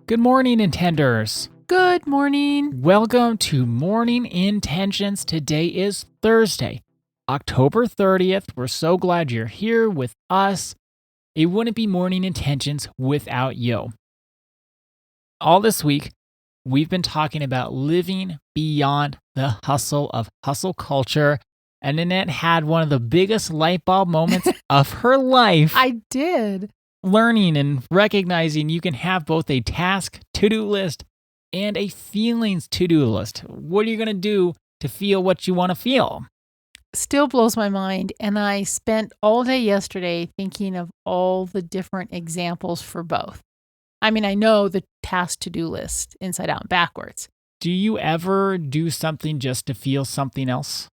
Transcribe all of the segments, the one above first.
Good morning, Intenders. Good morning. Welcome to Morning Intentions. Today is Thursday, October 30th. We're so glad you're here with us. It wouldn't be Morning Intentions without you. All this week, we've been talking about living beyond the hustle of hustle culture. And Annette had one of the biggest light bulb moments of her life. I did. Learning and recognizing you can have both a task to-do list and a feelings to-do list. What are you going to do to feel what you want to feel? Still blows my mind. And I spent all day yesterday thinking of all the different examples for both. I mean, I know the task to-do list inside out and backwards. Do you ever do something just to feel something else?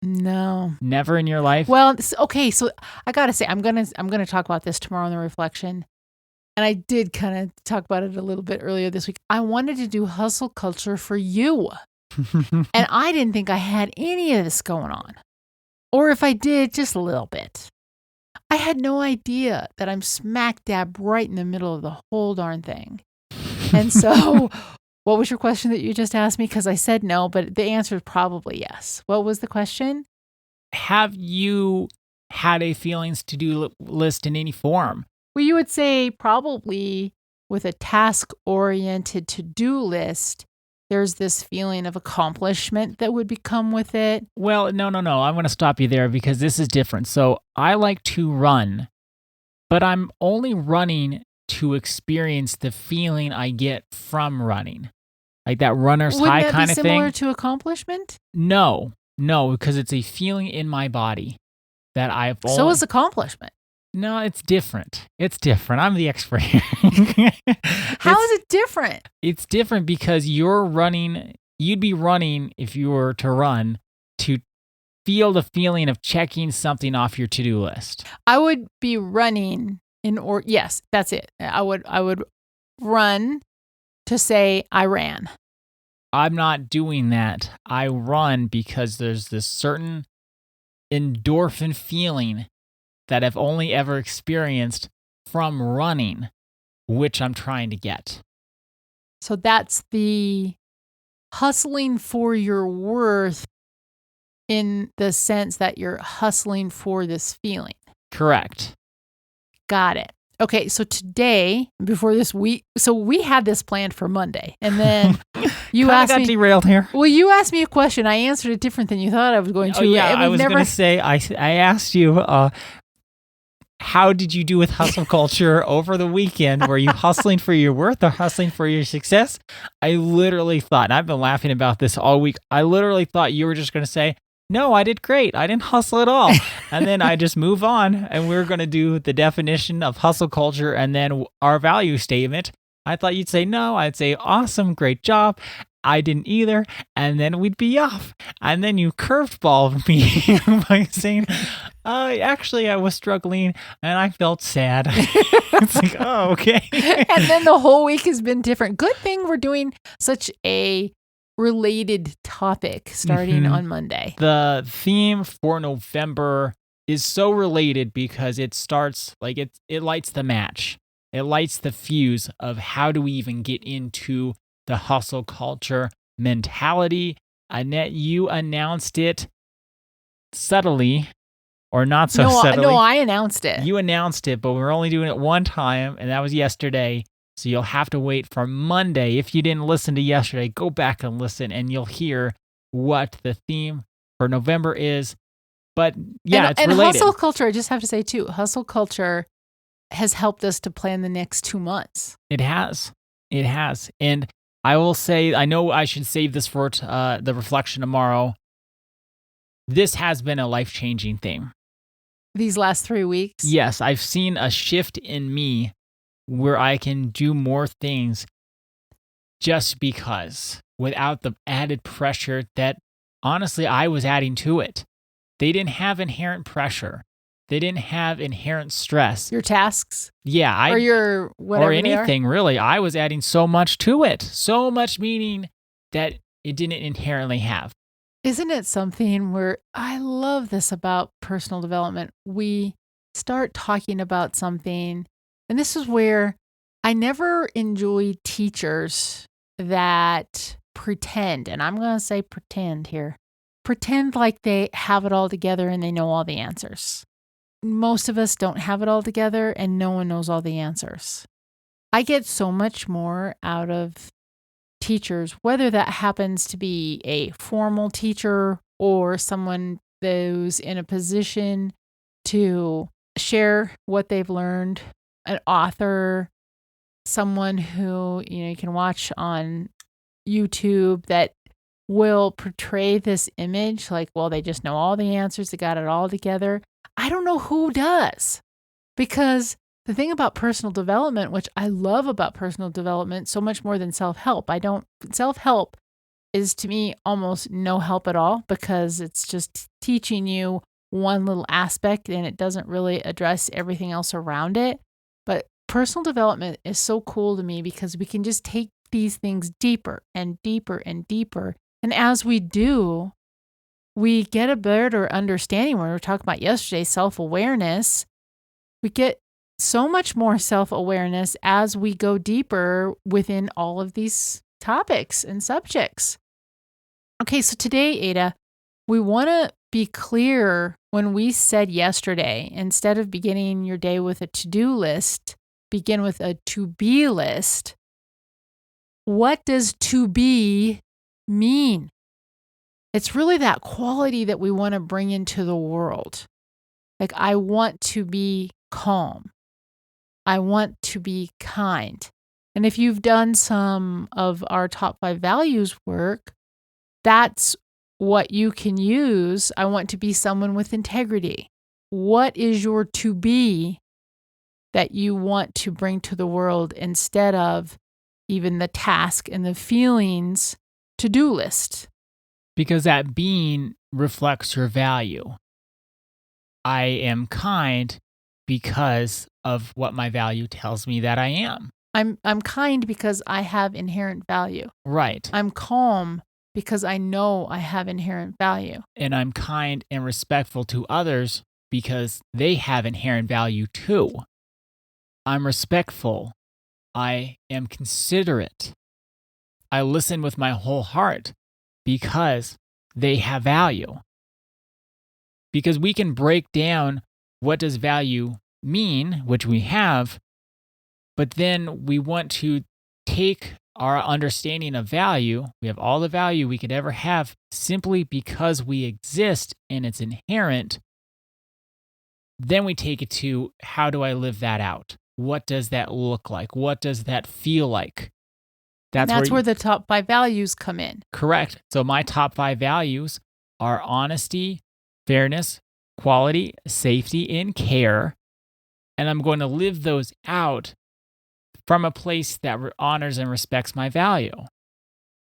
No. Never in your life? Well, okay, so I got to say I'm going to talk about this tomorrow in the reflection. And I did kind of talk about it a little bit earlier this week. I wanted to do hustle culture for you. And I didn't think I had any of this going on. Or if I did, just a little bit. I had no idea that I'm smack dab right in the middle of the whole darn thing. And so what was your question that you just asked me? Because I said no, but the answer is probably yes. What was the question? Have you had a feelings to-do list in any form? Well, you would say probably with a task-oriented to-do list, there's this feeling of accomplishment that would come with it. Well, no. I'm going to stop you there because this is different. So I like to run, but I'm only running to experience the feeling I get from running. Like that runner's high kind of thing. Wouldn't that be similar to accomplishment? No, because it's a feeling in my body that I've always... So is accomplishment. No, it's different. I'm the expert here. How is it different? It's different because you'd be running if you were to run to feel the feeling of checking something off your to-do list. I would be running yes, that's it. I would run to say I ran. I'm not doing that. I run because there's this certain endorphin feeling that I've only ever experienced from running, which I'm trying to get. So that's the hustling for your worth in the sense that you're hustling for this feeling. Correct. Got it. Okay, so today, before this week, so we had this planned for Monday, and then you asked me. Got derailed here. Well, you asked me a question. I answered it different than you thought I was going to. Oh, yeah, I was going to say, I asked you, how did you do with hustle culture over the weekend? Were you hustling for your worth or hustling for your success? I literally thought, and I've been laughing about this all week, I literally thought you were just going to say, no, I did great. I didn't hustle at all. And then I just move on and we're going to do the definition of hustle culture and then our value statement. I thought you'd say no. I'd say awesome, great job. I didn't either. And then we'd be off. And then you curveballed me by saying, actually, I was struggling and I felt sad. It's like, oh, okay. And then the whole week has been different. Good thing we're doing such a related topic starting on Monday. The theme for November is so related because it starts like it lights the match. It lights the fuse of how do we even get into the hustle culture mentality. Annette, you announced it subtly or not so subtly. No, I announced it. You announced it, but we're only doing it one time, and that was yesterday. So you'll have to wait for Monday. If you didn't listen to yesterday, go back and listen and you'll hear what the theme for November is. But yeah, it's related. And hustle culture, I just have to say too, hustle culture has helped us to plan the next 2 months. It has. And I will say, I know I should save this for the reflection tomorrow. This has been a life-changing thing. These last 3 weeks? Yes, I've seen a shift in me where I can do more things just because without the added pressure that honestly I was adding to it. They didn't have inherent pressure. They didn't have inherent stress. Your tasks? Yeah. Or your whatever. Or anything, really. I was adding so much to it. So much meaning that it didn't inherently have. Isn't it something where I love this about personal development? We start talking about something, and this is where I never enjoy teachers that pretend, and I'm going to say pretend here, pretend like they have it all together and they know all the answers. Most of us don't have it all together and no one knows all the answers. I get so much more out of teachers, whether that happens to be a formal teacher or someone who's in a position to share what they've learned, an author, someone who you can watch on YouTube that will portray this image like, well, they just know all the answers, they got it all together. I don't know who does, because the thing about personal development, which I love about personal development so much more than self-help, self-help is to me almost no help at all, because it's just teaching you one little aspect and it doesn't really address everything else around it. But personal development is so cool to me because we can just take these things deeper and deeper and deeper. And as we do, we get a better understanding. When we were talking about yesterday, self-awareness, we get so much more self-awareness as we go deeper within all of these topics and subjects. Okay, so today, Ada, we want to be clear. When we said yesterday, instead of beginning your day with a to-do list, begin with a to-be list. What does to be mean? It's really that quality that we want to bring into the world. Like, I want to be calm. I want to be kind. And if you've done some of our top 5 values work, that's what you can use. I want to be someone with integrity. What is your to be that you want to bring to the world instead of even the task and the feelings to-do list? Because that being reflects your value. I am kind because of what my value tells me that I am. I'm kind because I have inherent value. Right. I'm calm because I know I have inherent value. And I'm kind and respectful to others because they have inherent value too. I'm respectful. I am considerate. I listen with my whole heart because they have value. Because we can break down what does value mean, which we have, but then we want to take our understanding of value. We have all the value we could ever have simply because we exist and it's inherent. Then we take it to, how do I live that out? What does that look like? What does that feel like? That's where the top 5 values come in. Correct. So my top 5 values are honesty, fairness, quality, safety, and care. And I'm going to live those out from a place that honors and respects my value.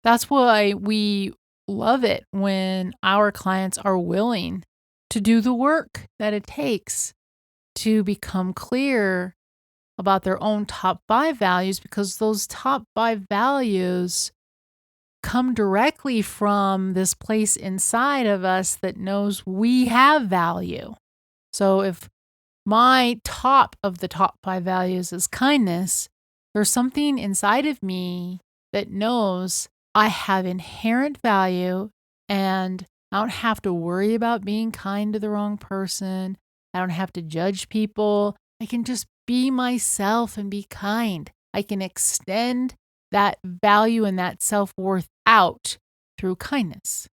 That's why we love it when our clients are willing to do the work that it takes to become clear about their own top 5 values, because those top 5 values come directly from this place inside of us that knows we have value. So if my top of the top 5 values is kindness, there's something inside of me that knows I have inherent value and I don't have to worry about being kind to the wrong person. I don't have to judge people. I can just be myself and be kind. I can extend that value and that self-worth out through kindness.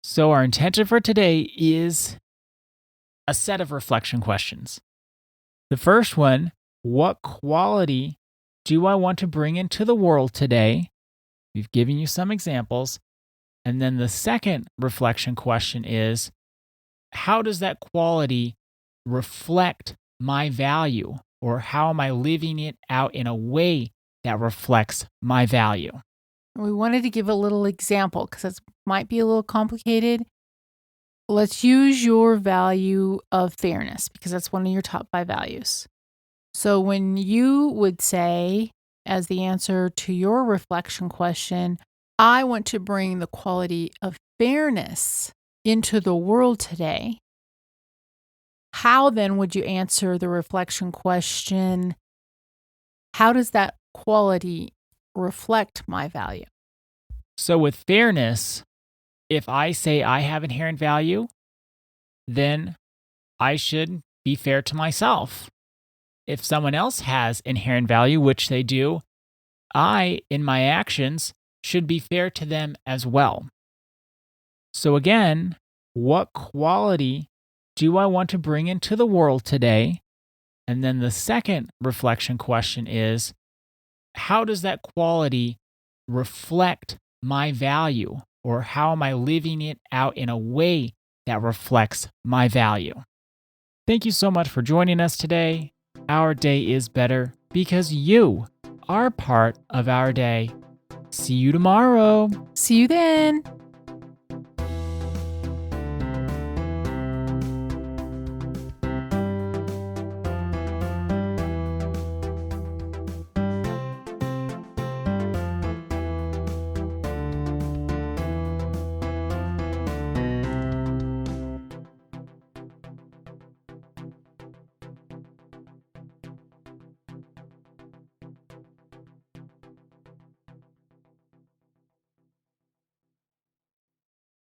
So our intention for today is a set of reflection questions. The first one, what quality do I want to bring into the world today? We've given you some examples. And then the second reflection question is, how does that quality reflect my value? Or how am I living it out in a way that reflects my value? We wanted to give a little example because it might be a little complicated. Let's use your value of fairness because that's one of your top 5 values. So when you would say, as the answer to your reflection question, I want to bring the quality of fairness into the world today, how then would you answer the reflection question, how does that quality reflect my value? So with fairness, if I say I have inherent value, then I should be fair to myself. If someone else has inherent value, which they do, I, in my actions, should be fair to them as well. So again, what quality do I want to bring into the world today? And then the second reflection question is, how does that quality reflect my value? Or how am I living it out in a way that reflects my value? Thank you so much for joining us today. Our day is better because you are part of our day. See you tomorrow. See you then.